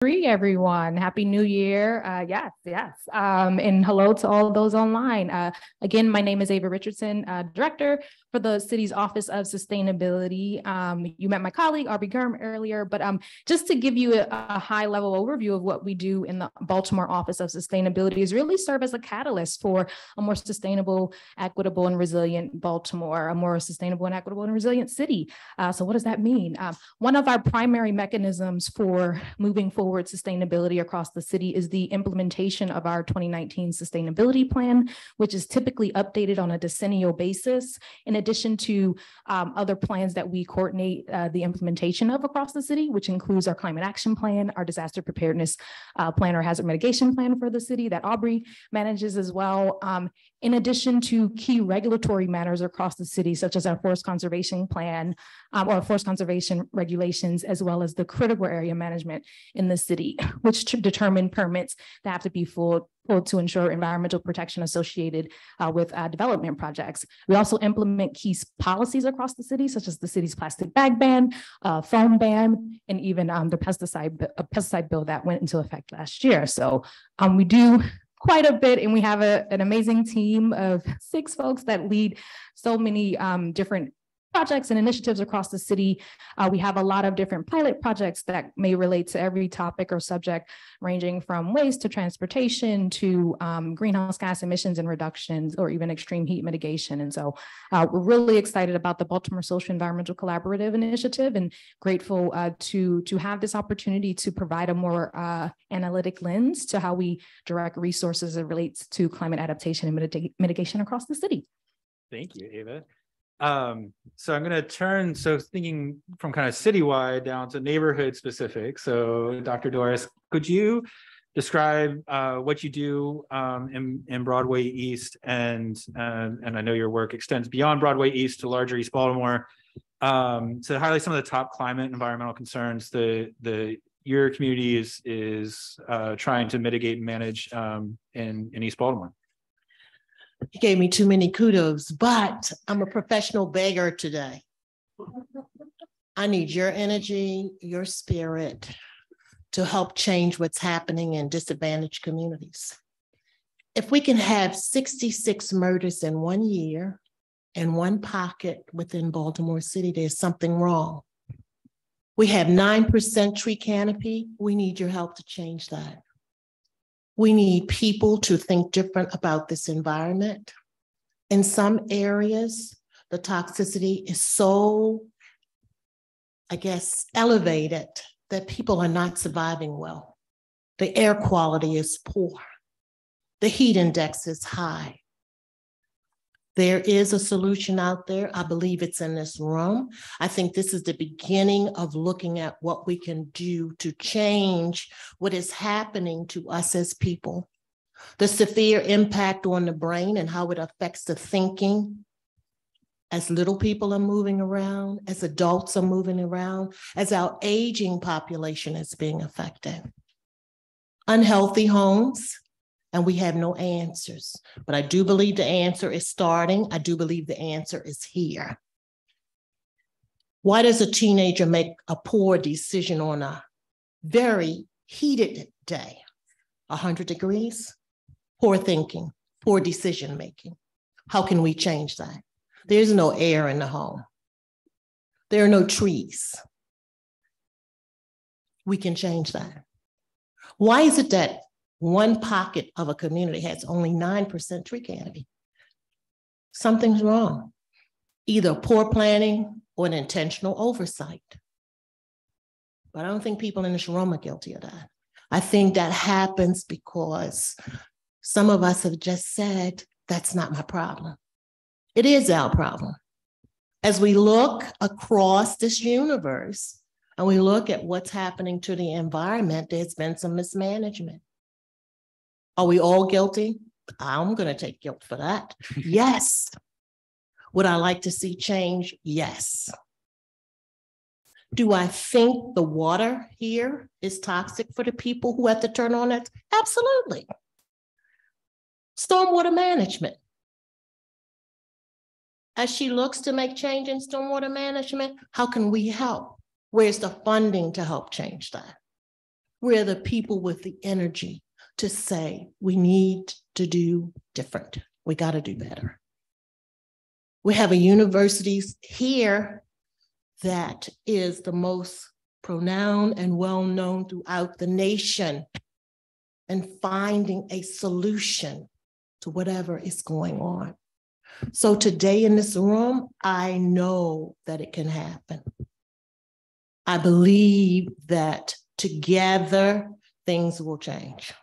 Everyone. Happy New Year. Yes. And hello to all those online. Again, my name is Ava Richardson, Director for the city's Office of Sustainability. You met my colleague, Aubrey Gurm, earlier, but just to give you a high-level overview of what we do in the Baltimore Office of Sustainability is really serve as a catalyst for a more sustainable, equitable, and resilient Baltimore, a more sustainable and equitable and resilient city. So what does that mean? One of our primary mechanisms for moving forward sustainability across the city is the implementation of our 2019 sustainability plan, which is typically updated on a decennial basis, in addition to other plans that we coordinate the implementation of across the city, which includes our climate action plan, our disaster preparedness plan, or hazard mitigation plan for the city that Aubrey manages as well, in addition to key regulatory matters across the city, such as our forest conservation plan or forest conservation regulations, as well as the critical area management in the city, which determine permits that have to be pulled to ensure environmental protection associated with development projects. We also implement key policies across the city, such as the city's plastic bag ban, foam ban, and even the pesticide bill that went into effect last year. So we do quite a bit, and we have an amazing team of 6 folks that lead so many different projects and initiatives across the city. We have a lot of different pilot projects that may relate to every topic or subject, ranging from waste to transportation to greenhouse gas emissions and reductions, or even extreme heat mitigation. And so we're really excited about the Baltimore Social Environmental Collaborative Initiative, and grateful to have this opportunity to provide a more analytic lens to how we direct resources as it relates to climate adaptation and mitigation across the city. Thank you, Ava. So I'm going to turn, thinking from kind of citywide down to neighborhood specific. So Dr. Doris, could you describe what you do in Broadway East, and I know your work extends beyond Broadway East to larger East Baltimore, to highlight some of the top climate and environmental concerns your community is trying to mitigate and manage in East Baltimore? You gave me too many kudos, but I'm a professional beggar today. I need your energy, your spirit to help change what's happening in disadvantaged communities. If we can have 66 murders in 1 year in one pocket within Baltimore City, there's something wrong. We have 9% tree canopy. We need your help to change that. We need people to think different about this environment. In some areas, the toxicity is so, elevated that people are not surviving well. The air quality is poor. The heat index is high. There is a solution out there. I believe it's in this room. I think this is the beginning of looking at what we can do to change what is happening to us as people. The severe impact on the brain and how it affects the thinking as little people are moving around, as adults are moving around, as our aging population is being affected. Unhealthy homes. And we have no answers. But I do believe the answer is starting. I do believe the answer is here. Why does a teenager make a poor decision on a very heated day? 100 degrees? Poor thinking, poor decision making. How can we change that? There's no air in the home. There are no trees. We can change that. Why is it that one pocket of a community has only 9% tree canopy? Something's wrong. Either poor planning or an intentional oversight. But I don't think people in this room are guilty of that. I think that happens because some of us have just said, that's not my problem. It is our problem. As we look across this universe and we look at what's happening to the environment, there's been some mismanagement. Are we all guilty? I'm going to take guilt for that. Yes. Would I like to see change? Yes. Do I think the water here is toxic for the people who have to turn on it? Absolutely. Stormwater management. As she looks to make change in stormwater management, how can we help? Where's the funding to help change that? We're the people with the energy to say we need to do different. We got to do better. We have a university here that is the most renowned and well-known throughout the nation and finding a solution to whatever is going on. So today in this room, I know that it can happen. I believe that together things will change.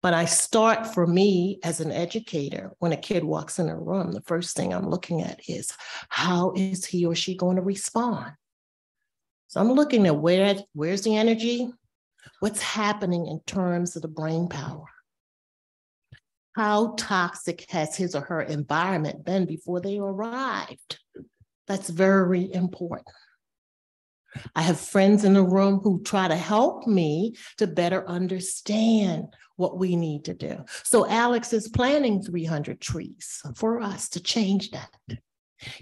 But I start, for me as an educator, when a kid walks in a room, the first thing I'm looking at is how is he or she going to respond? So I'm looking at where's the energy? What's happening in terms of the brain power? How toxic has his or her environment been before they arrived? That's very important. I have friends in the room who try to help me to better understand what we need to do. So Alex is planting 300 trees for us to change that.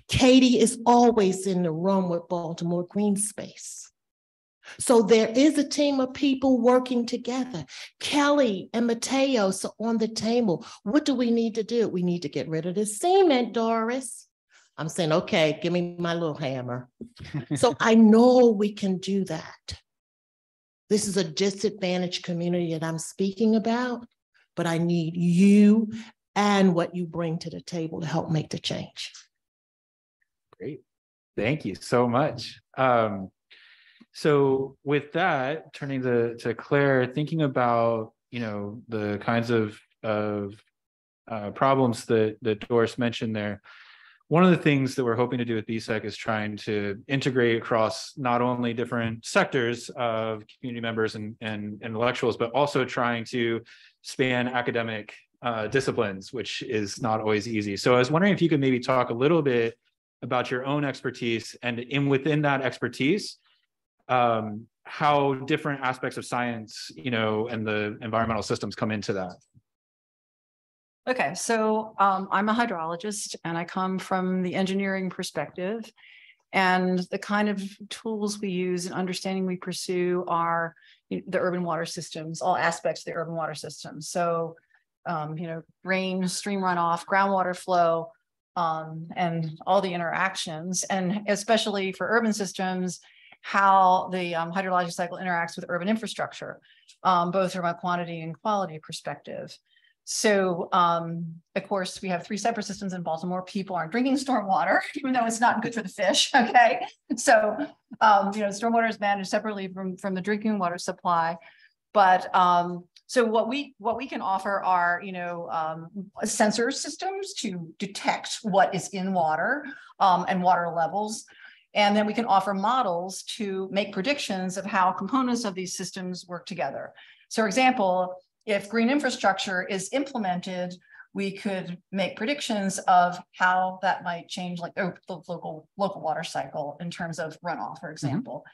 Katie is always in the room with Baltimore Green Space. So there is a team of people working together. Kelly and Mateos are on the table. What do we need to do? We need to get rid of the cement, Doris. I'm saying, okay, give me my little hammer. So I know we can do that. This is a disadvantaged community that I'm speaking about, but I need you and what you bring to the table to help make the change. Great. Thank you so much. So with that, turning to Claire, thinking about, the kinds of problems that Doris mentioned there. One of the things that we're hoping to do with BSEC is trying to integrate across not only different sectors of community members and intellectuals, but also trying to span academic disciplines, which is not always easy. So I was wondering if you could maybe talk a little bit about your own expertise, and within that expertise, how different aspects of science, and the environmental systems come into that. Okay, so I'm a hydrologist and I come from the engineering perspective, and the kind of tools we use and understanding we pursue are the urban water systems, all aspects of the urban water system. So, rain, stream runoff, groundwater flow, and all the interactions, and especially for urban systems, how the hydrologic cycle interacts with urban infrastructure, both from a quantity and quality perspective. So, of course, we have 3 separate systems in Baltimore. People aren't drinking stormwater, even though it's not good for the fish, okay? So, stormwater is managed separately from the drinking water supply. But so what we can offer are, sensor systems to detect what is in water and water levels. And then we can offer models to make predictions of how components of these systems work together. So, for example, if green infrastructure is implemented, we could make predictions of how that might change, like the local water cycle in terms of runoff, for example.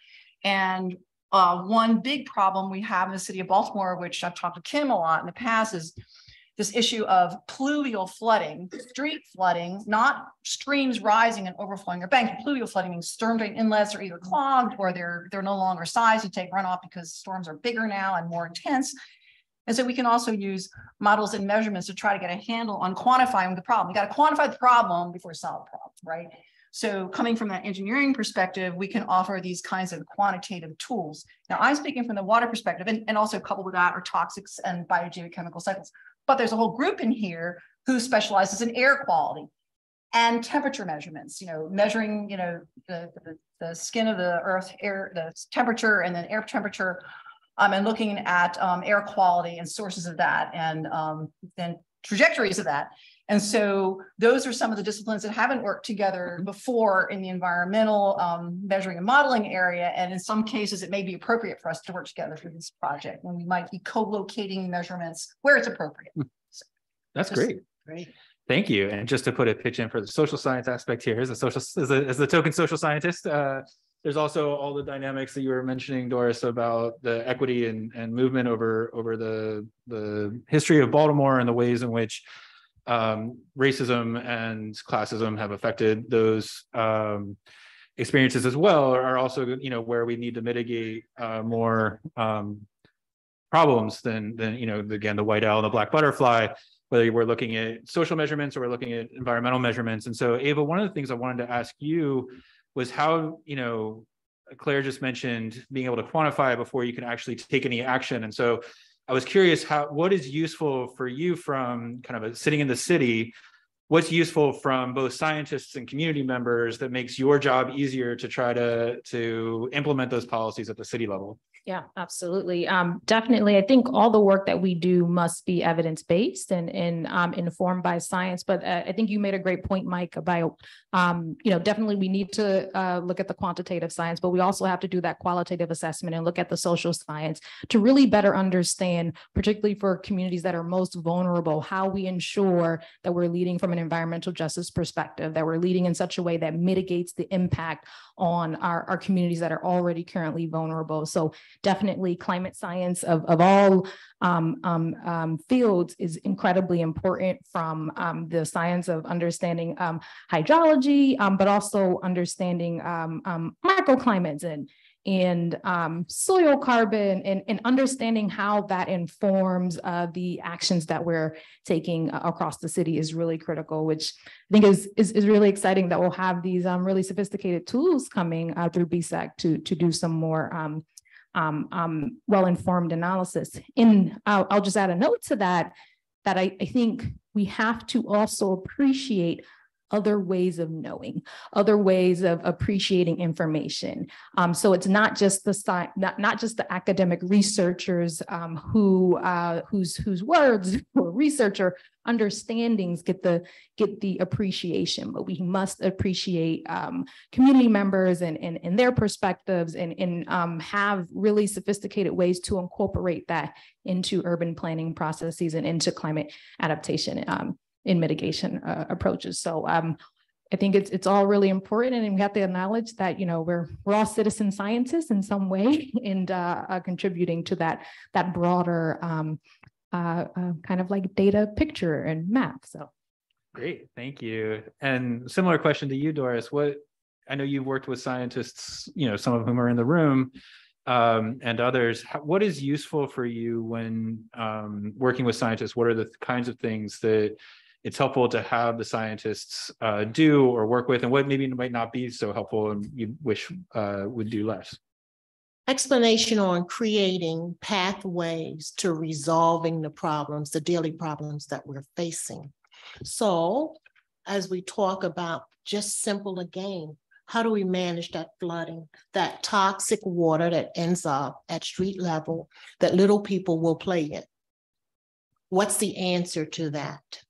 And one big problem we have in the city of Baltimore, which I've talked to Kim a lot in the past, is this issue of pluvial flooding, street flooding, not streams rising and overflowing your banks. Pluvial flooding means storm drain inlets are either clogged or they're no longer sized to take runoff because storms are bigger now and more intense. And so we can also use models and measurements to try to get a handle on quantifying the problem. You got to quantify the problem before you solve the problem, right? So coming from that engineering perspective, we can offer these kinds of quantitative tools. Now, I'm speaking from the water perspective, and also coupled with that are toxics and biogeochemical cycles. But there's a whole group in here who specializes in air quality and temperature measurements, measuring, the skin of the earth, air, the temperature, and then air temperature, and looking at air quality and sources of that, and then trajectories of that. And so those are some of the disciplines that haven't worked together before in the environmental measuring and modeling area. And in some cases, it may be appropriate for us to work together for this project when we might be co-locating measurements where it's appropriate. So, that's great. Thank you. And just to put a pitch in for the social science aspect here, as the token social scientist, there's also all the dynamics that you were mentioning, Doris, about the equity and movement over the history of Baltimore and the ways in which racism and classism have affected those experiences as well are also, where we need to mitigate more problems than again, the white owl and the black butterfly, whether we're looking at social measurements or we're looking at environmental measurements. And so, Ava, one of the things I wanted to ask you was how, Claire just mentioned being able to quantify before you can actually take any action. And so I was curious what is useful for you from kind of sitting in the city, what's useful from both scientists and community members that makes your job easier to try to implement those policies at the city level? Yeah, absolutely. Definitely. I think all the work that we do must be evidence-based and informed by science. But I think you made a great point, Mike, about, definitely we need to look at the quantitative science, but we also have to do that qualitative assessment and look at the social science to really better understand, particularly for communities that are most vulnerable, how we ensure that we're leading from an environmental justice perspective, that we're leading in such a way that mitigates the impact on our communities that are already currently vulnerable. So definitely climate science of all fields is incredibly important, from the science of understanding hydrology, but also understanding microclimates and soil carbon, and understanding how that informs the actions that we're taking across the city is really critical, which I think is really exciting that we'll have these really sophisticated tools coming through BSEC to do some more well-informed analysis. And I'll just add a note to that I think we have to also appreciate other ways of knowing, other ways of appreciating information. So it's not just the academic researchers whose words or research or understandings get the appreciation, but we must appreciate community members and their perspectives, and have really sophisticated ways to incorporate that into urban planning processes and into climate adaptation in mitigation approaches. So I think it's all really important, and we have to acknowledge that we're all citizen scientists in some way, and contributing to that broader kind of like data picture and map. So great, thank you. And similar question to you, Doris. I know you've worked with scientists, some of whom are in the room, and others. What is useful for you when working with scientists? What are the kinds of things that it's helpful to have the scientists do or work with, and what maybe might not be so helpful and you wish would do less? Explanation on creating pathways to resolving the problems, the daily problems that we're facing. So as we talk about just simple again, how do we manage that flooding, that toxic water that ends up at street level that little people will play in? What's the answer to that?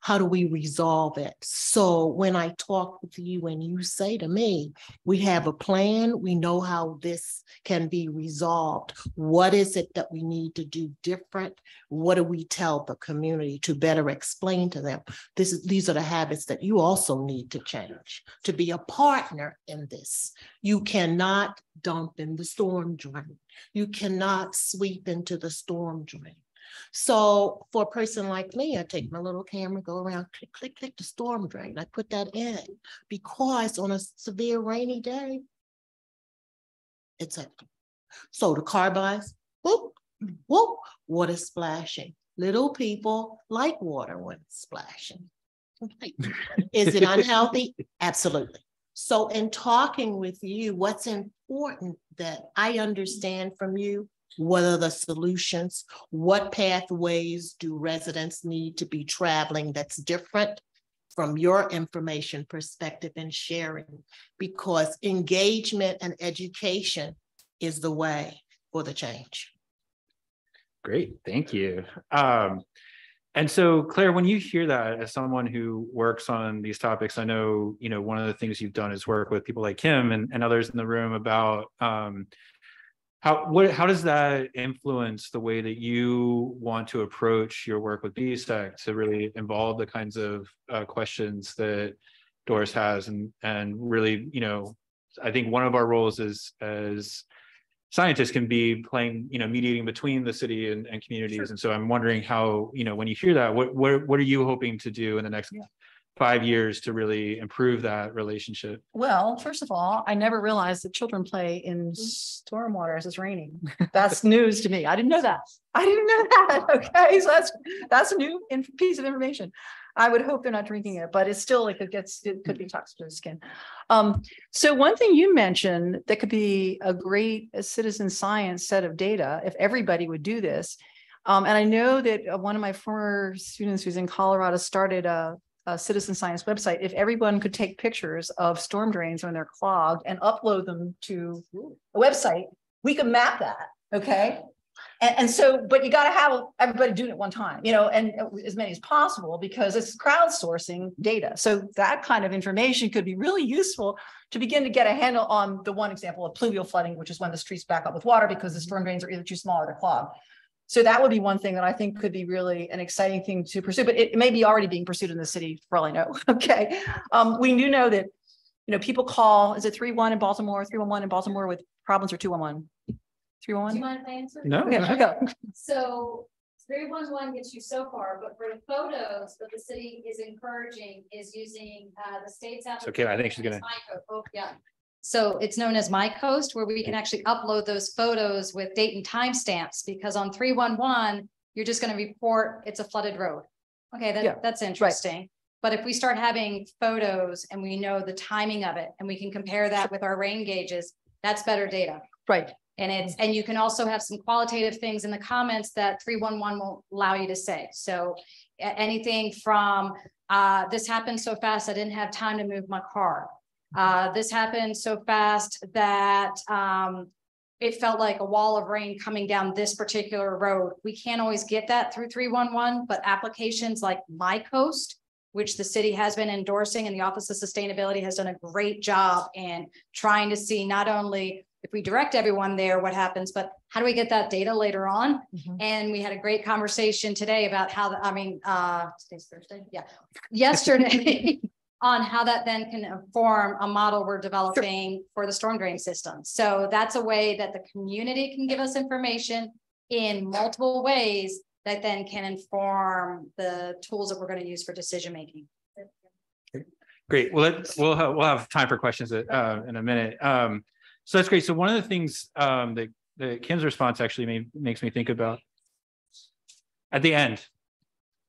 How do we resolve it? So when I talk with you and you say to me, we have a plan, we know how this can be resolved. What is it that we need to do different? What do we tell the community to better explain to them? These are the habits that you also need to change to be a partner in this. You cannot dump in the storm drain. You cannot sweep into the storm drain. So for a person like me, I take my little camera, go around, click, click, click the storm drain. I put that in because on a severe rainy day, it's empty. So the car buys, whoop, whoop, water splashing. Little people like water when it's splashing. Is it unhealthy? Absolutely. So in talking with you, what's important that I understand from you, what are the solutions? What pathways do residents need to be traveling that's different from your information perspective and sharing? Because engagement and education is the way for the change. Great, thank you. And so, Claire, when you hear that, as someone who works on these topics, I know, one of the things you've done is work with people like him and others in the room about how does that influence the way that you want to approach your work with BSEC to really involve the kinds of questions that Doris has, and really, I think one of our roles as scientists can be playing, mediating between the city and communities. Sure. And so I'm wondering how, when you hear that, what are you hoping to do in the next 5 years to really improve that relationship? Well, first of all, I never realized that children play in stormwater as it's raining. That's news to me. I didn't know that. I didn't know that. Okay, so that's a new piece of information. I would hope they're not drinking it, but it's still like it could be toxic to the skin. So one thing you mentioned that could be a great citizen science set of data if everybody would do this. And I know that one of my former students who's in Colorado started a citizen science website. If everyone could take pictures of storm drains when they're clogged and upload them to a website, we could map that. Okay. And so, but you got to have everybody doing it one time, you know, and as many as possible, because it's crowdsourcing data. So that kind of information could be really useful to begin to get a handle on the one example of pluvial flooding, which is when the streets back up with water because the storm drains are either too small or they're clogged. So that would be one thing that I think could be really an exciting thing to pursue, but it may be already being pursued in the city for all I know. Okay. We do know that, you know, people call, is it 311 in Baltimore, 311 in Baltimore with problems, or 211? 311? Do you mind if I answer? No. Okay. So 311 gets you so far, but for the photos that the city is encouraging is using the state's application. Okay, I think she's gonna. Oh, yeah. So it's known as My Coast, where we can actually upload those photos with date and time stamps, because on 311, you're just going to report it's a flooded road. Okay, that's interesting. Right. But if we start having photos and we know the timing of it, and we can compare that with our rain gauges, that's better data. Right. And you can also have some qualitative things in the comments that 311 will allow you to say. So anything from this happened so fast, I didn't have time to move my car. This happened so fast that it felt like a wall of rain coming down this particular road. We can't always get that through 311, but applications like My Coast, which the city has been endorsing, and the Office of Sustainability has done a great job in trying to see not only if we direct everyone there, what happens, but how do we get that data later on? Mm-hmm. And we had a great conversation today about how, today's Thursday, yesterday, on how that then can inform a model we're developing for the storm drain system. So that's a way that the community can give us information in multiple ways that then can inform the tools that we're going to use for decision making. Great. Well, we'll have time for questions in a minute. So that's great. So one of the things that Kim's response actually makes me think about at the end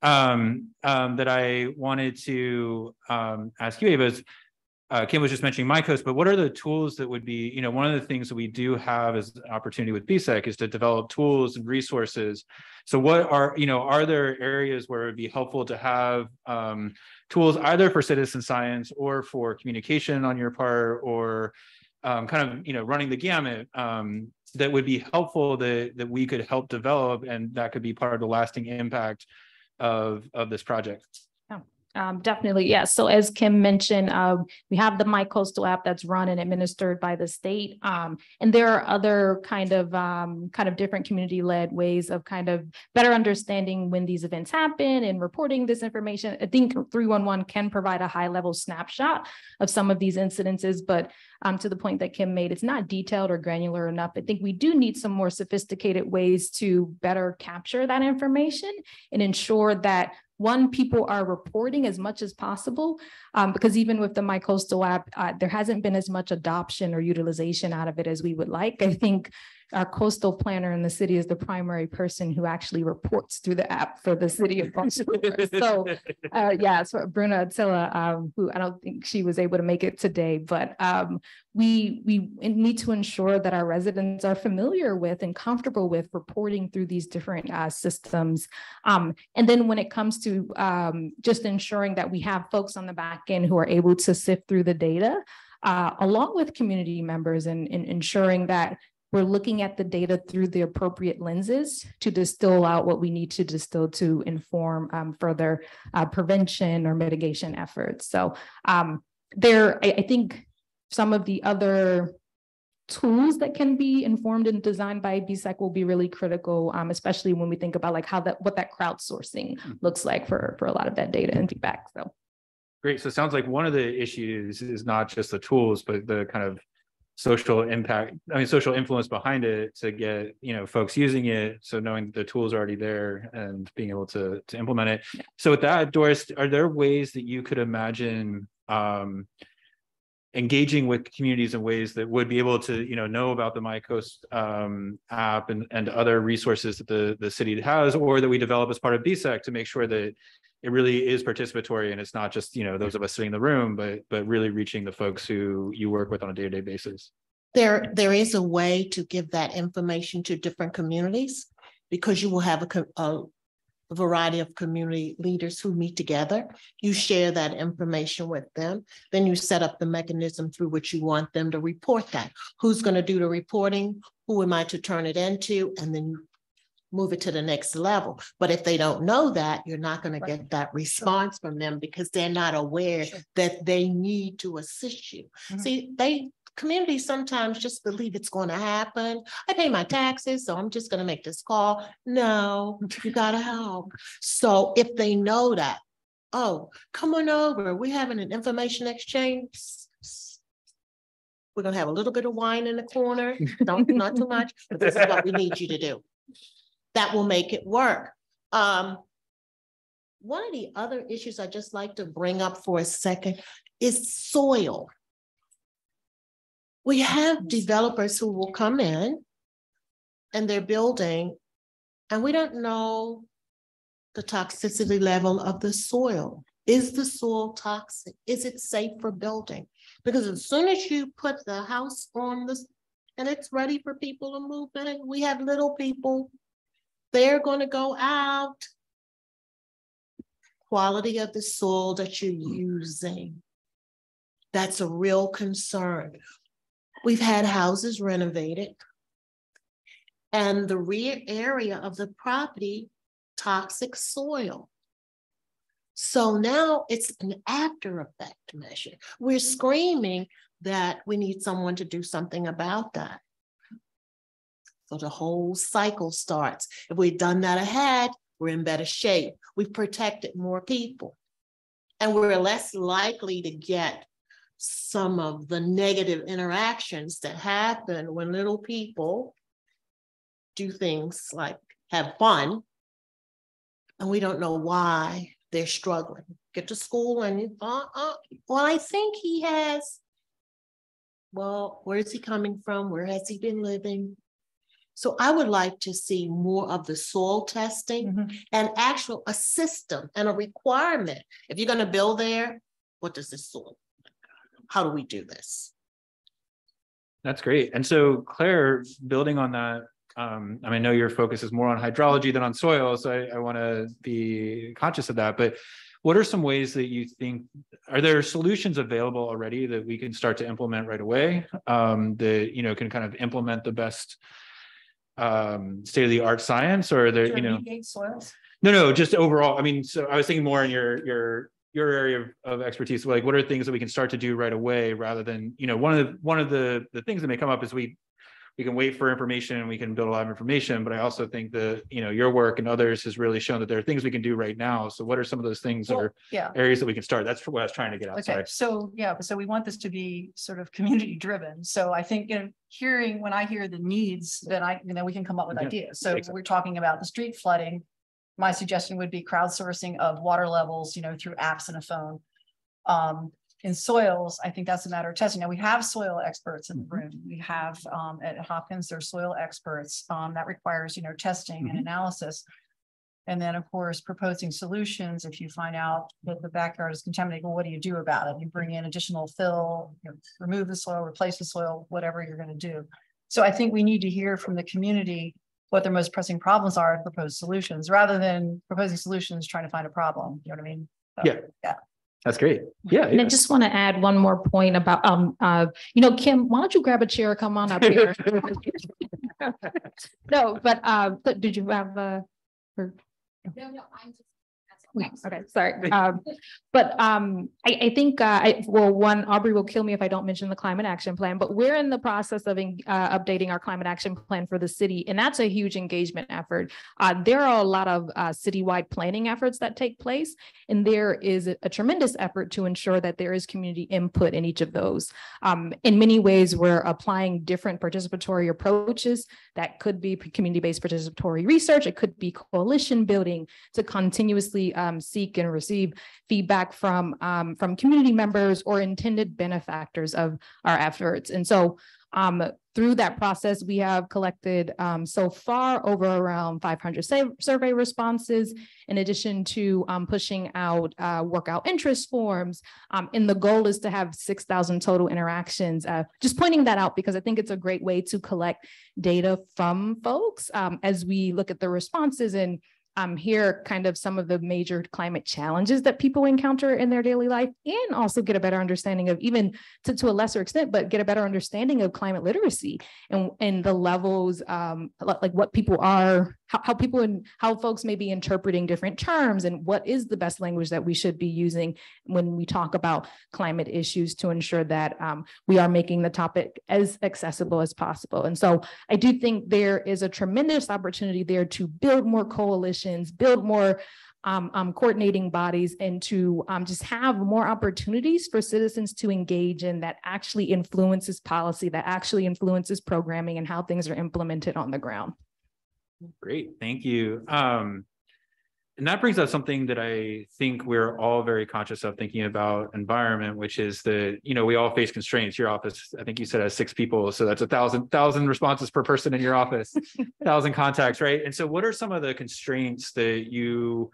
that I wanted to ask you, Ava, is Kim was just mentioning My Coast, but what are the tools that would be, one of the things that we do have as an opportunity with BSEC is to develop tools and resources. So what are there areas where it would be helpful to have tools either for citizen science or for communication on your part, or running the gamut that would be helpful that we could help develop, and that could be part of the lasting impact of this project? Definitely, yes. So as Kim mentioned, we have the My Coastal app that's run and administered by the state, and there are other kind of different community-led ways of kind of better understanding when these events happen and reporting this information. I think 311 can provide a high-level snapshot of some of these incidences, but to the point that Kim made, it's not detailed or granular enough. I think we do need some more sophisticated ways to better capture that information and ensure that people are reporting as much as possible, because even with the My Coastal app, there hasn't been as much adoption or utilization out of it as we would like. I think our coastal planner in the city is the primary person who actually reports through the app for the city of Baltimore. So so Bruna Attila, who I don't think she was able to make it today, but we need to ensure that our residents are familiar with and comfortable with reporting through these different systems. And then when it comes to just ensuring that we have folks on the back end who are able to sift through the data, along with community members, and ensuring that we're looking at the data through the appropriate lenses to distill out what we need to distill to inform further prevention or mitigation efforts. So I think some of the other tools that can be informed and designed by BSEC will be really critical, especially when we think about like what that crowdsourcing looks like for a lot of that data and feedback. So great. So it sounds like one of the issues is not just the tools, but the kind of social impact, social influence behind it to get, folks using it. So knowing the tools are already there and being able to implement it. So with that, Doris, are there ways that you could imagine engaging with communities in ways that would be able to, know about the MyCoast app and other resources that the city has, or that we develop as part of BSEC to make sure that it really is participatory and it's not just, those of us sitting in the room, but really reaching the folks who you work with on a day-to-day basis? There is a way to give that information to different communities, because you will have a variety of community leaders who meet together. You share that information with them. Then you set up the mechanism through which you want them to report that. Who's going to do the reporting? Who am I to turn it into? And then you move it to the next level. But if they don't know that, you're not going to get that response from them, because they're not aware that they need to assist you. See, communities sometimes just believe it's going to happen. I pay my taxes, so I'm just going to make this call. No, you got to help. So if they know that, oh, come on over, we're having an information exchange. We're going to have a little bit of wine in the corner. Not too much, but this is what we need you to do. That will make it work. One of the other issues I just like to bring up for a second is soil. We have developers who will come in and they're building, and we don't know the toxicity level of the soil. Is the soil toxic? Is it safe for building? Because as soon as you put the house on this and it's ready for people to move in, we have little people, they're going to go out. Quality of the soil that you're using, that's a real concern. We've had houses renovated, and the rear area of the property, toxic soil. So now it's an after effect measure. We're screaming that we need someone to do something about that. So the whole cycle starts. If we'd done that ahead, we're in better shape. We've protected more people, and we're less likely to get some of the negative interactions that happen when little people do things like have fun, and we don't know why they're struggling. Get to school and well, I think he has, well, where's he coming from? Where has he been living? So I would like to see more of the soil testing and actual a system and a requirement. If you're going to build there, what does this soil? How do we do this? That's great. And so Claire, building on that, I know your focus is more on hydrology than on soil, so I want to be conscious of that. But what are some ways that you think, are there solutions available already that we can start to implement right away that, can kind of implement the best state-of-the-art science, or are there, soils? No, just overall. So I was thinking more in your area of expertise, like what are things that we can start to do right away, rather than, one of the things that may come up is we can wait for information and we can build a lot of information, but I also think that, your work and others has really shown that there are things we can do right now. So what are some of those things or areas that we can start? That's what I was trying to get at. Okay, so we want this to be sort of community driven. So I think, when I hear the needs, then we can come up with ideas. So we're talking about the street flooding. My suggestion would be crowdsourcing of water levels, through apps and a phone. In soils, I think that's a matter of testing. Now we have soil experts in the room. We have at Hopkins, there's soil experts that requires, testing and analysis. And then of course, proposing solutions. If you find out that the backyard is contaminated, well, what do you do about it? You bring in additional fill, remove the soil, replace the soil, whatever you're going to do. So I think we need to hear from the community what their most pressing problems are and propose solutions, rather than proposing solutions, trying to find a problem. You know what I mean? So, yeah. That's great. Yeah. And I just want to add one more point about, Kim, why don't you grab a chair and come on up here? No, but did you have No, I'm just, that's Okay, sorry. I think, one, Aubrey will kill me if I don't mention the climate action plan, but we're in the process of updating our climate action plan for the city, and that's a huge engagement effort. There are a lot of citywide planning efforts that take place, and there is a tremendous effort to ensure that there is community input in each of those. In many ways, we're applying different participatory approaches. That could be community-based participatory research, it could be coalition building to continuously seek and receive feedback from community members or intended benefactors of our efforts. And so through that process, we have collected so far over around 500 survey responses, in addition to pushing out workout interest forms. And the goal is to have 6,000 total interactions. Just pointing that out because I think it's a great way to collect data from folks as we look at the responses and hear kind of some of the major climate challenges that people encounter in their daily life, and also get a better understanding of, even to a lesser extent, but get a better understanding of climate literacy and the levels, like what people are, how folks may be interpreting different terms, and what is the best language that we should be using when we talk about climate issues to ensure that we are making the topic as accessible as possible. And so I do think there is a tremendous opportunity there to build more coalitions, build more coordinating bodies, and to just have more opportunities for citizens to engage in that actually influences policy, that actually influences programming and how things are implemented on the ground. Great, thank you. And that brings up something that I think we're all very conscious of thinking about environment, which is that, we all face constraints. Your office, I think you said, has 6 people. So that's 1,000 responses per person in your office, 1,000 contacts, right? And so what are some of the constraints that you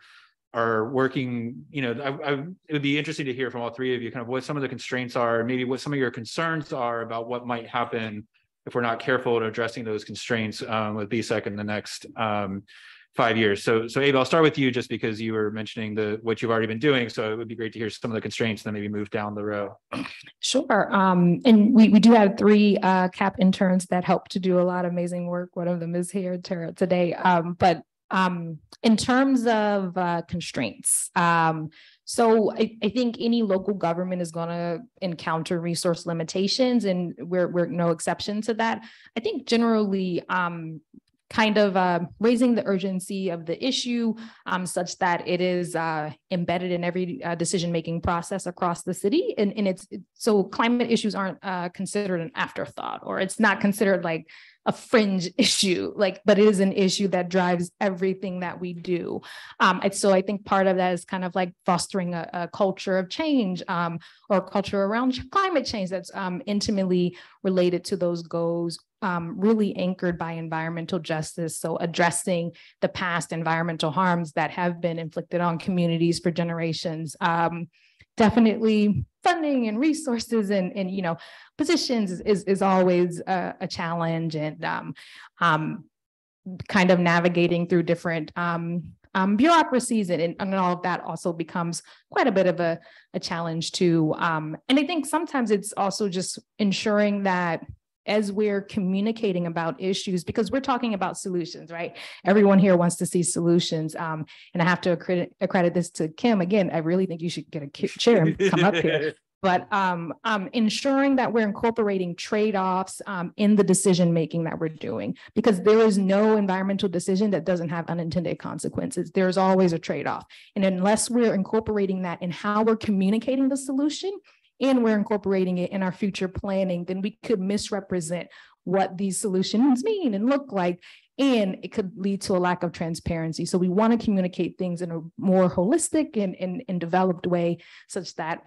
are working, it would be interesting to hear from all 3 of you kind of what some of the constraints are, maybe what some of your concerns are about what might happen if we're not careful at addressing those constraints with BSEC in the next 5 years. So Ava, I'll start with you just because you were mentioning what you've already been doing. So it would be great to hear some of the constraints and then maybe move down the row. Sure. And we do have 3 CAP interns that help to do a lot of amazing work. One of them is here today. But in terms of constraints, so I think any local government is going to encounter resource limitations, and we're no exception to that. I think generally, kind of raising the urgency of the issue such that it is embedded in every decision-making process across the city. And so climate issues aren't considered an afterthought, or it's not considered like a fringe issue, but it is an issue that drives everything that we do. And so I think part of that is kind of like fostering a culture of change or a culture around climate change that's intimately related to those goals, really anchored by environmental justice. So addressing the past environmental harms that have been inflicted on communities for generations. Definitely funding and resources and positions is always a challenge, and kind of navigating through different bureaucracies and all of that also becomes quite a bit of a challenge too. And I think sometimes it's also just ensuring that as we're communicating about issues, because we're talking about solutions, right? Everyone here wants to see solutions. And I have to accredit this to Kim. Again, I really think you should get a chair and come up here. But ensuring that we're incorporating trade-offs in the decision-making that we're doing, because there is no environmental decision that doesn't have unintended consequences. There's always a trade-off. And unless we're incorporating that in how we're communicating the solution, and we're incorporating it in our future planning, then we could misrepresent what these solutions mean and look like, and it could lead to a lack of transparency. So we want to communicate things in a more holistic and developed way, such that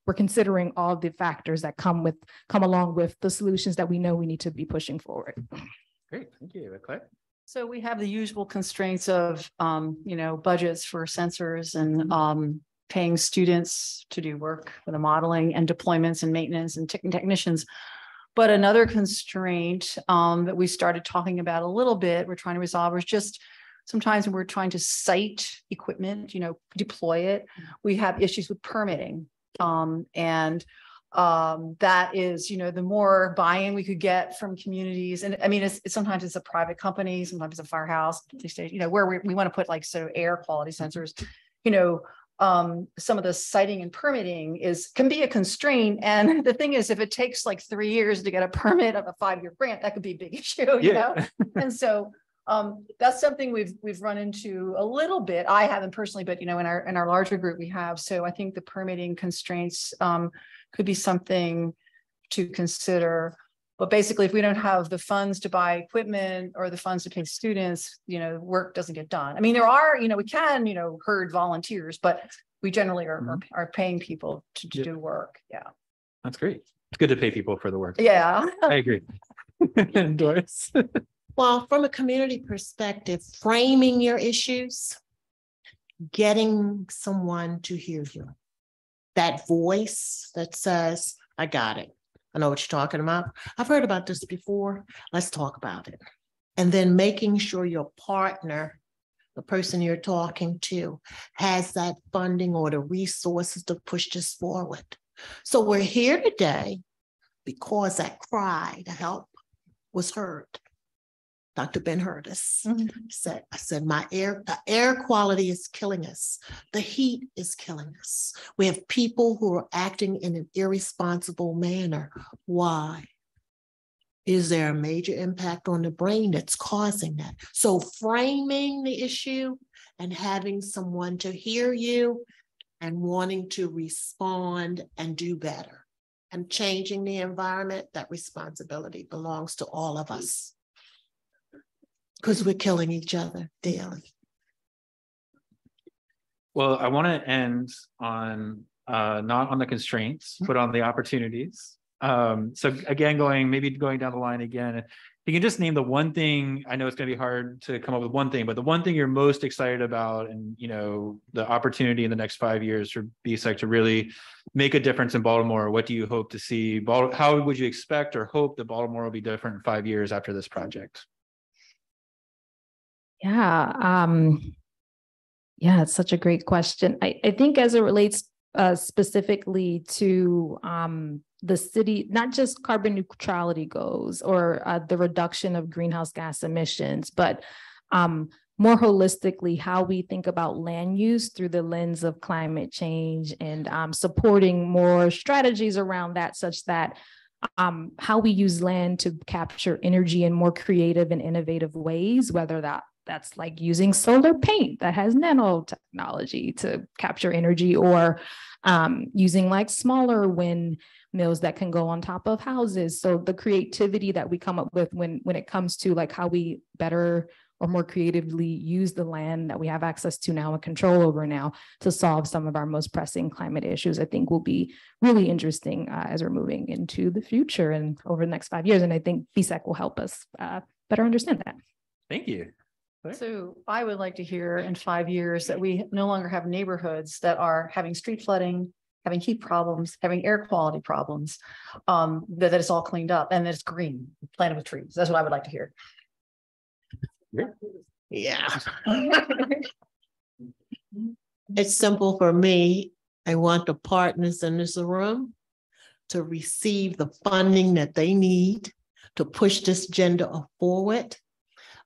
we're considering all the factors that come along with the solutions that we know we need to be pushing forward. Great, thank you, Claire. So we have the usual constraints of, budgets for sensors and paying students to do work for the modeling and deployments and maintenance and technicians. But another constraint that we started talking about a little bit, we're trying to resolve, is just sometimes when we're trying to site equipment, deploy it, we have issues with permitting. And that is, the more buy-in we could get from communities. And I mean, sometimes it's a private company, sometimes it's a firehouse, where we want to put air quality sensors. some of the siting and permitting can be a constraint. And the thing is, if it takes like 3 years to get a permit of a 5-year grant, that could be a big issue, you know? And so that's something we've run into a little bit. I haven't personally, but in our larger group we have. So I think the permitting constraints could be something to consider. But basically, if we don't have the funds to buy equipment or the funds to pay students, work doesn't get done. I mean, there are, we can, herd volunteers, but we generally are paying people to do work. Yeah. That's great. It's good to pay people for the work. Yeah. I agree. Doris? Well, from a community perspective, framing your issues, getting someone to hear you. That voice that says, I got it. I know what you're talking about. I've heard about this before. Let's talk about it. And then making sure your partner, the person you're talking to, has that funding or the resources to push this forward. So we're here today because that cry to help was heard. Dr. Ben heard us. I said, the air quality is killing us. The heat is killing us. We have people who are acting in an irresponsible manner. Why? Is there a major impact on the brain that's causing that? So framing the issue and having someone to hear you and wanting to respond and do better and changing the environment, that responsibility belongs to all of us. Because we're killing each other daily. Well, I want to end on not on the constraints, but on the opportunities. So again, going down the line again, you can just name the one thing. I know it's going to be hard to come up with one thing, but the one thing you're most excited about, and the opportunity in the next 5 years for BSEC to really make a difference in Baltimore. What do you hope to see? How would you expect or hope that Baltimore will be different in 5 years after this project? Yeah, it's such a great question. I think as it relates specifically to the city, not just carbon neutrality goals or the reduction of greenhouse gas emissions, but more holistically, how we think about land use through the lens of climate change and supporting more strategies around that, such that how we use land to capture energy in more creative and innovative ways, whether that's like using solar paint that has nanotechnology to capture energy, or using like smaller windmills that can go on top of houses. So the creativity that we come up with when it comes to like how we better or more creatively use the land that we have access to now and control over now to solve some of our most pressing climate issues, I think will be really interesting as we're moving into the future and over the next 5 years. And I think BSEC will help us better understand that. Thank you. So I would like to hear in 5 years that we no longer have neighborhoods that are having street flooding, having heat problems, having air quality problems, that it's all cleaned up and that it's green, planted with trees. That's what I would like to hear. Yeah. It's simple for me. I want the partners in this room to receive the funding that they need to push this agenda forward.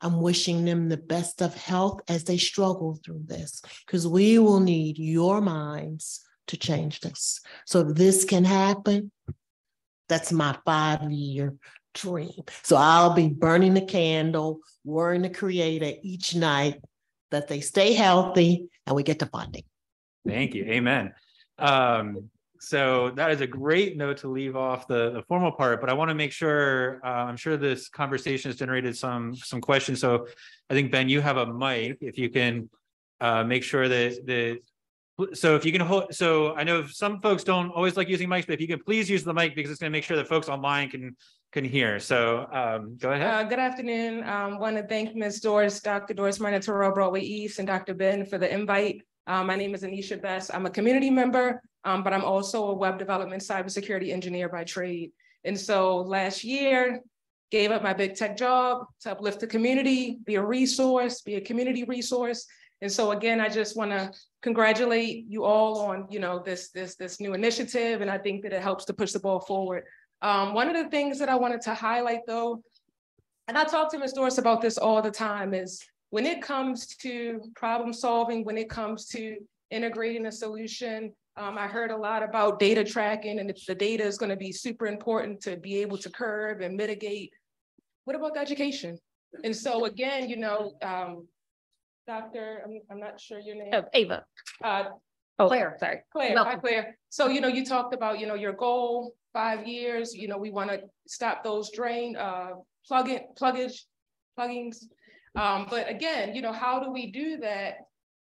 I'm wishing them the best of health as they struggle through this, because we will need your minds to change this. So if this can happen, that's my 5-year dream. So I'll be burning the candle, worrying the creator each night that they stay healthy and we get the funding. Thank you. Amen. So that is a great note to leave off the formal part, but I want to make sure, I'm sure this conversation has generated some questions. So I think, Ben, you have a mic. If you can make sure that so if you can hold, so I know some folks don't always like using mics, but if you can please use the mic, because it's going to make sure that folks online can hear. So go ahead. Good afternoon. I want to thank Ms. Doris, Dr. Doris Minor-Terrell, Broadway East, and Dr. Ben for the invite. My name is Anisha Best. I'm a community member, but I'm also a web development cybersecurity engineer by trade. And so last year, gave up my big tech job to uplift the community, be a resource, be a community resource. And so again, I just want to congratulate you all on, this new initiative. And I think that it helps to push the ball forward. One of the things that I wanted to highlight though, and I talk to Ms. Doris about this all the time, is when it comes to problem solving, when it comes to integrating a solution. I heard a lot about data tracking, and the data is going to be super important to be able to curb and mitigate. What about the education? And so again, you know, Dr. I'm not sure your name. Oh, Ava. Claire, sorry. Claire, Welty. hi Claire. So, you know, you talked about, you know, your goal, 5 years, you know, we want to stop those drain, pluggings. But again, you know, how do we do that?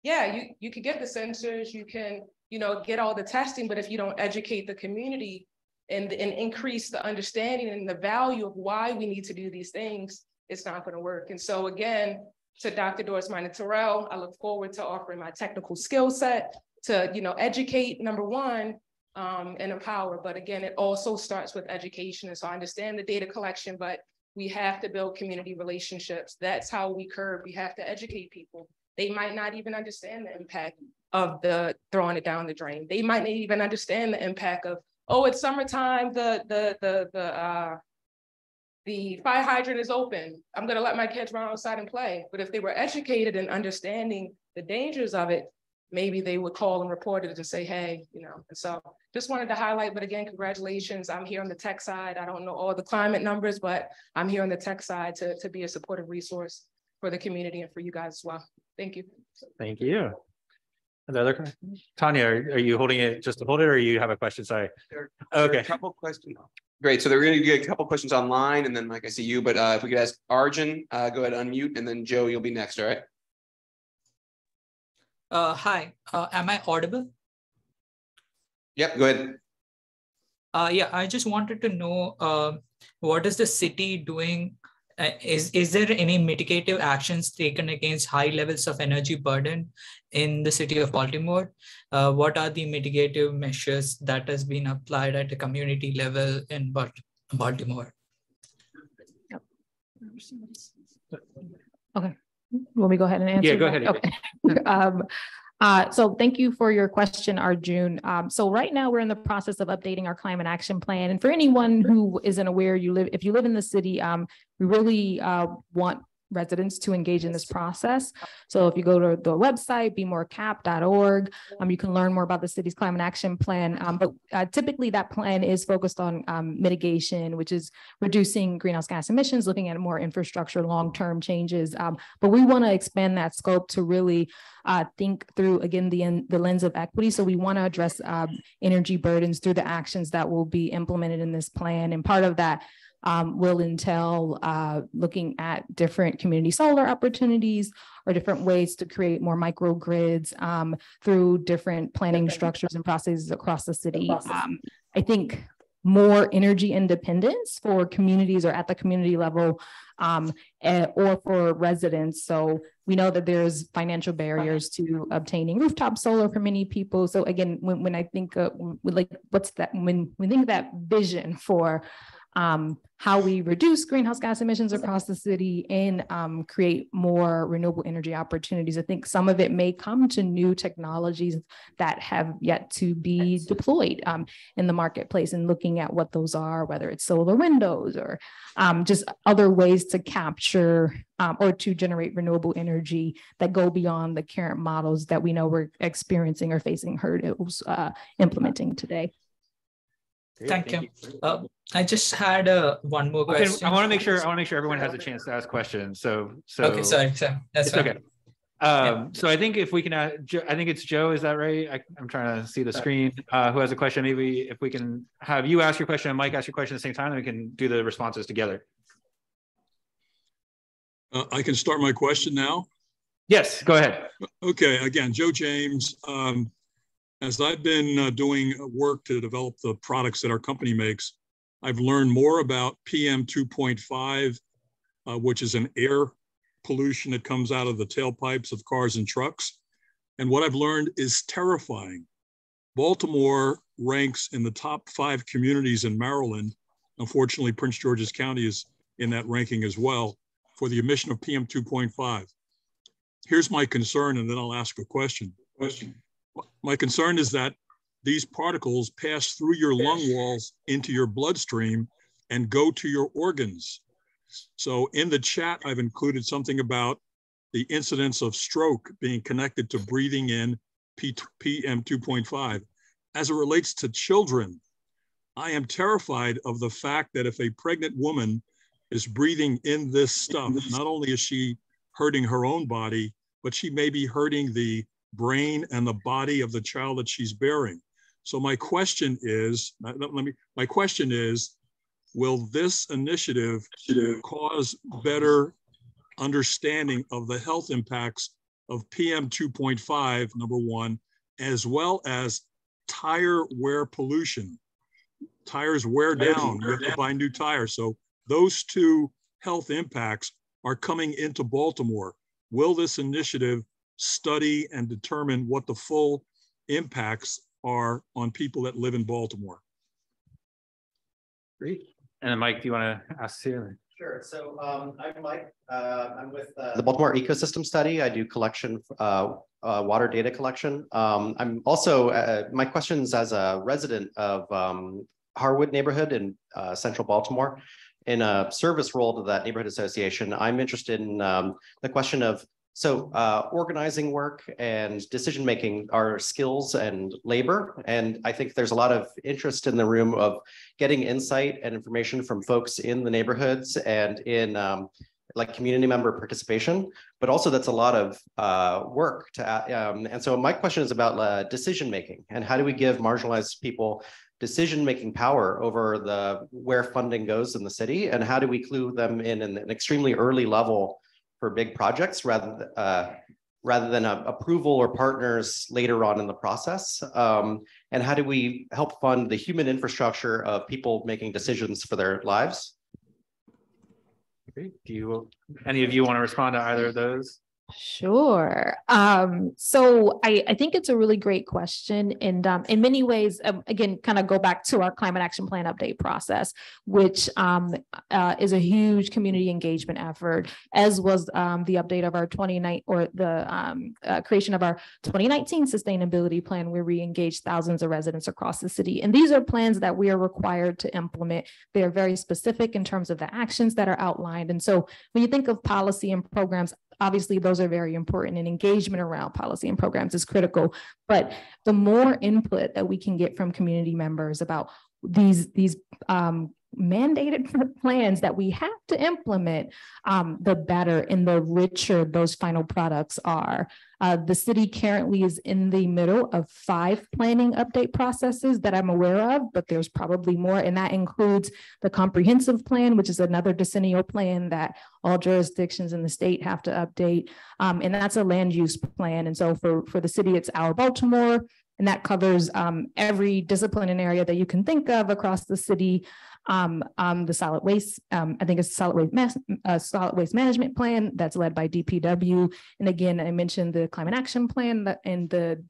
Yeah, you can get the sensors, you can, you know, get all the testing, but if you don't educate the community and increase the understanding and the value of why we need to do these things, it's not going to work. And so again, to Dr. Doris Minor-Terrell, I look forward to offering my technical skill set to, you know, educate, number one, and empower. But again, it also starts with education. And so I understand the data collection, but we have to build community relationships. That's how we curb. We have to educate people. They might not even understand the impact of the throwing it down the drain. They might not even understand the impact of, oh, it's summertime, the fire hydrant is open. I'm gonna let my kids run outside and play. But if they were educated and understanding the dangers of it, maybe they would call and report it and say, hey, you know. And so just wanted to highlight, but again, congratulations. I'm here on the tech side. I don't know all the climate numbers, but I'm here on the tech side to be a supportive resource for the community and for you guys as well. Thank you. Thank you. And the other question? Tanya, are you holding it just to hold it, or you have a question? Sorry. There are a couple questions. Great. So they're going to get a couple questions online, and then like I see you, but if we could ask Arjun, go ahead, unmute, and then Joe, you'll be next. All right. Hi, am I audible? Yep, go ahead. Yeah, I just wanted to know what is the city doing? Is there any mitigative actions taken against high levels of energy burden in the city of Baltimore? What are the mitigative measures that has been applied at a community level in Baltimore? Okay. Will we go ahead and answer? Yeah, go ahead. Okay. So thank you for your question, Arjun. So right now we're in the process of updating our climate action plan. And for anyone who isn't aware, if you live in the city, we really want residents to engage in this process. So if you go to the website, bemorecap.org, you can learn more about the city's climate action plan. But typically that plan is focused on mitigation, which is reducing greenhouse gas emissions, looking at more infrastructure, long-term changes. But we want to expand that scope to really think through, again, the lens of equity. So we want to address energy burdens through the actions that will be implemented in this plan. And part of that will entail looking at different community solar opportunities or different ways to create more microgrids through different planning structures and processes across the city. I think more energy independence for communities or at the community level or for residents. So we know that there's financial barriers to obtaining rooftop solar for many people. So again, when I think like what's that, when we think of that vision for how we reduce greenhouse gas emissions across the city and create more renewable energy opportunities. I think some of it may come to new technologies that have yet to be deployed in the marketplace, and looking at what those are, whether it's solar windows or just other ways to capture or to generate renewable energy that go beyond the current models that we know we're experiencing or facing hurdles implementing today. Thank you. I just had one more question. I want to make sure everyone has a chance to ask questions. So okay, sorry. That's fine. Okay. So I think if we can, I think it's Joe. Is that right? I'm trying to see the screen. Who has a question? Maybe if we can have you ask your question and Mike ask your question at the same time, then we can do the responses together. I can start my question now. Yes, go ahead. Okay. Again, Joe James. As I've been doing work to develop the products that our company makes, I've learned more about PM 2.5, which is an air pollution that comes out of the tailpipes of cars and trucks. And what I've learned is terrifying. Baltimore ranks in the top 5 communities in Maryland. Unfortunately, Prince George's County is in that ranking as well for the emission of PM 2.5. Here's my concern, and then I'll ask a question. My concern is that these particles pass through your lung walls into your bloodstream and go to your organs. So in the chat, I've included something about the incidence of stroke being connected to breathing in PM 2.5. As it relates to children, I am terrified of the fact that if a pregnant woman is breathing in this stuff, not only is she hurting her own body, but she may be hurting the brain and the body of the child that she's bearing. So my question is, will this initiative cause better understanding of the health impacts of PM 2.5, number one, as well as tire wear pollution? Tires wear down, you have to buy new tires. So those two health impacts are coming into Baltimore. Will this initiative study and determine what the full impacts are on people that live in Baltimore? Great. And then Mike, do you want to ask Sarah? Sure. So I'm Mike. I'm with the Baltimore Ecosystem Study. I do collection, water data collection. I'm also, my question's as a resident of Harwood neighborhood in central Baltimore. In a service role to that neighborhood association, I'm interested in the question of, organizing work and decision-making are skills and labor. And I think there's a lot of interest in the room of getting insight and information from folks in the neighborhoods and in like community member participation, but also that's a lot of work to, and so my question is about decision-making and how do we give marginalized people decision-making power over where funding goes in the city, and how do we clue them in an extremely early level for big projects rather than approval or partners later on in the process? And how do we help fund the human infrastructure of people making decisions for their lives? Great. Do any of you want to respond to either of those? Sure. So I think it's a really great question. And in many ways, again, kind of go back to our climate action plan update process, which is a huge community engagement effort, as was the update of our creation of our 2019 sustainability plan, where we engaged thousands of residents across the city. And these are plans that we are required to implement. They are very specific in terms of the actions that are outlined. And so when you think of policy and programs, obviously, those are very important, and engagement around policy and programs is critical. But the more input that we can get from community members about these mandated plans that we have to implement, the better and the richer those final products are. The city currently is in the middle of 5 planning update processes that I'm aware of, but there's probably more. And that includes the comprehensive plan, which is another decennial plan that all jurisdictions in the state have to update. And that's a land use plan. And so for the city, it's Our Baltimore, and that covers every discipline and area that you can think of across the city. The solid waste, I think it's solid waste management plan that's led by DPW. And again, I mentioned the climate action plan and the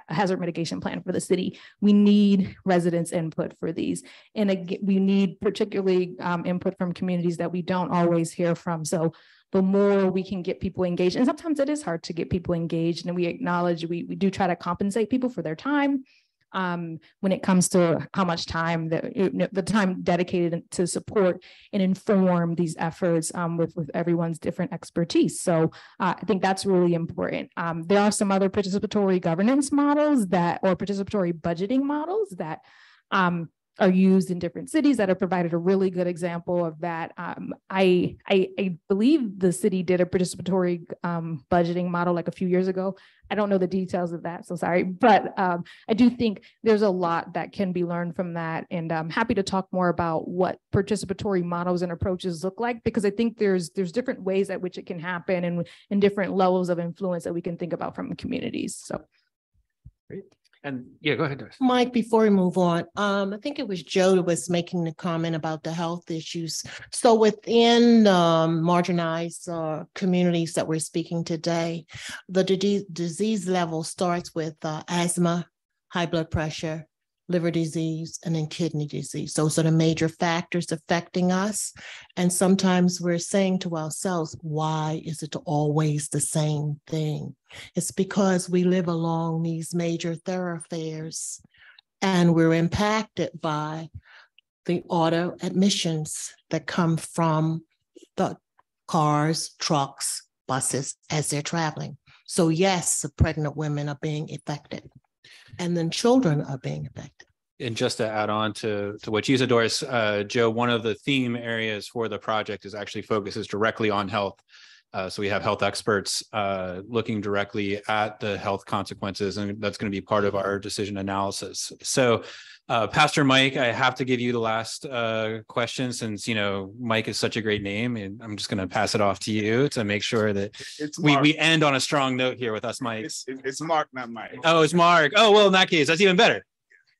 hazard mitigation plan for the city. We need residents' input for these. And again, we need particularly input from communities that we don't always hear from. So the more we can get people engaged, and sometimes it is hard to get people engaged, and we acknowledge we do try to compensate people for their time. When it comes to how much time the time dedicated to support and inform these efforts with everyone's different expertise. So I think that's really important. There are some other participatory governance models or participatory budgeting models that are used in different cities that have provided a really good example of that. I believe the city did a participatory budgeting model like a few years ago. I don't know the details of that, so sorry. But I do think there's a lot that can be learned from that. And I'm happy to talk more about what participatory models and approaches look like, because I think there's different ways at which it can happen and different levels of influence that we can think about from communities. So. Great. And yeah, go ahead, Doris. Mike, before we move on, I think it was Joe that was making the comment about the health issues. So within marginalized communities that we're speaking today, the disease level starts with asthma, high blood pressure, liver disease, and then kidney disease. Those are the major factors affecting us. And sometimes we're saying to ourselves, why is it always the same thing? It's because we live along these major thoroughfares and we're impacted by the auto emissions that come from the cars, trucks, buses as they're traveling. So yes, the pregnant women are being affected, and then children are being affected. And just to add on to what you said, Doris, Joe, one of the theme areas for the project is actually focuses directly on health. So we have health experts looking directly at the health consequences, and that's going to be part of our decision analysis. So Pastor Mike, I have to give you the last question, since, you know, Mike is such a great name, and I'm just going to pass it off to you to make sure that we end on a strong note here with us, Mike. It's Mark, not Mike. Oh, it's Mark. Oh, well, in that case, that's even better.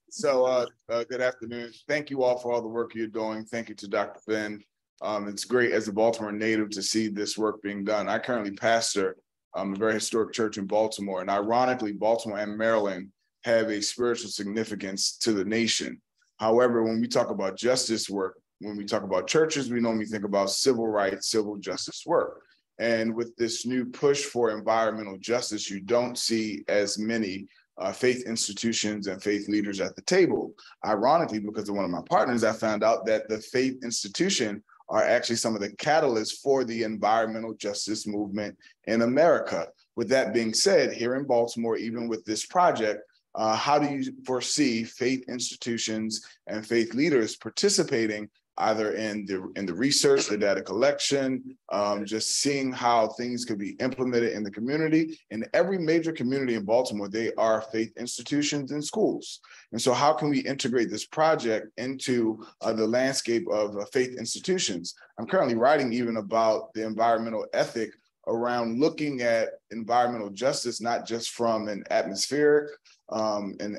So good afternoon. Thank you all for all the work you're doing. Thank you to Dr. Finn. It's great as a Baltimore native to see this work being done. I currently pastor a very historic church in Baltimore, and ironically, Baltimore and Maryland have a spiritual significance to the nation. However, when we talk about justice work, when we talk about churches, we normally think about civil rights, civil justice work. And with this new push for environmental justice, you don't see as many faith institutions and faith leaders at the table. Ironically, because of one of my partners, I found out that the faith institution are actually some of the catalysts for the environmental justice movement in America. With that being said, here in Baltimore, even with this project, how do you foresee faith institutions and faith leaders participating either in the research, the data collection, just seeing how things could be implemented in the community? In every major community in Baltimore, they are faith institutions and schools. And so how can we integrate this project into the landscape of faith institutions? I'm currently writing even about the environmental ethic around looking at environmental justice, not just from an atmospheric, an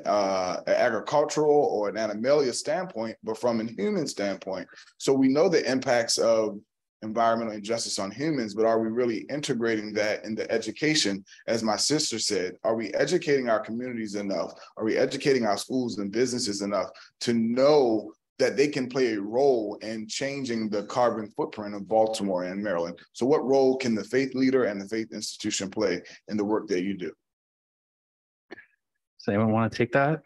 agricultural or an animalia standpoint, but from a human standpoint. So we know the impacts of environmental injustice on humans, but are we really integrating that into education? As my sister said, are we educating our communities enough? Are we educating our schools and businesses enough to know that they can play a role in changing the carbon footprint of Baltimore and Maryland? So what role can the faith leader and the faith institution play in the work that you do? Does anyone want to take that?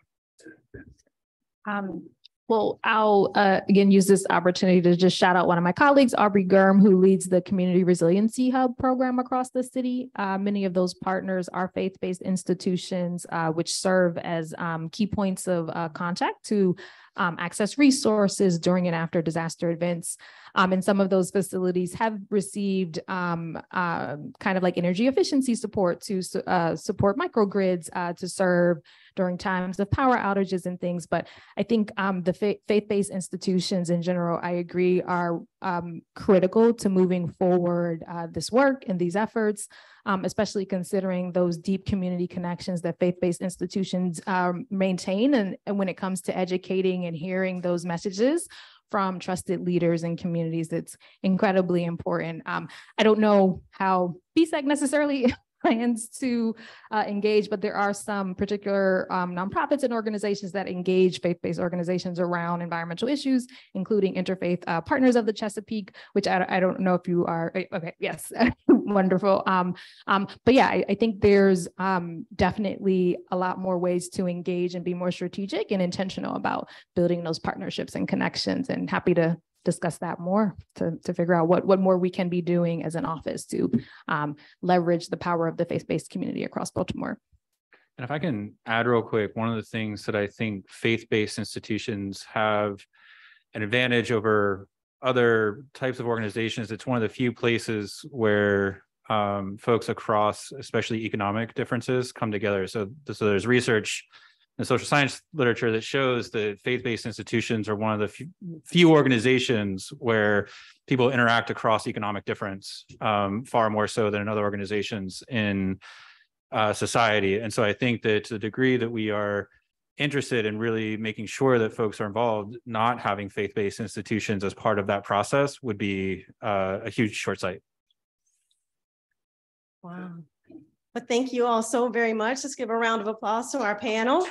Well, I'll again use this opportunity to just shout out one of my colleagues, Aubrey Gurm, who leads the Community Resiliency Hub program across the city. Many of those partners are faith-based institutions, which serve as key points of contact to access resources during and after disaster events. And some of those facilities have received kind of like energy efficiency support to support microgrids to serve during times of power outages and things. But I think the faith-based institutions in general, I agree, are critical to moving forward this work and these efforts, especially considering those deep community connections that faith-based institutions maintain. And when it comes to educating and hearing those messages from trusted leaders and communities, it's incredibly important. I don't know how BSEC necessarily plans to engage, but there are some particular nonprofits and organizations that engage faith-based organizations around environmental issues, including Interfaith Partners of the Chesapeake, which I don't know if you are, okay, yes, wonderful. But yeah, I think there's definitely a lot more ways to engage and be more strategic and intentional about building those partnerships and connections, and happy to discuss that more to figure out what more we can be doing as an office to leverage the power of the faith-based community across Baltimore. And if I can add real quick, one of the things that I think faith-based institutions have an advantage over other types of organizations, it's one of the few places where folks across, especially economic differences, come together. So there's research in social science literature that shows that faith-based institutions are one of the few organizations where people interact across economic difference, far more so than in other organizations in society. And so I think that to the degree that we are interested in really making sure that folks are involved, not having faith-based institutions as part of that process would be a huge short sight. Wow. But thank you all so very much. Let's give a round of applause to our panel.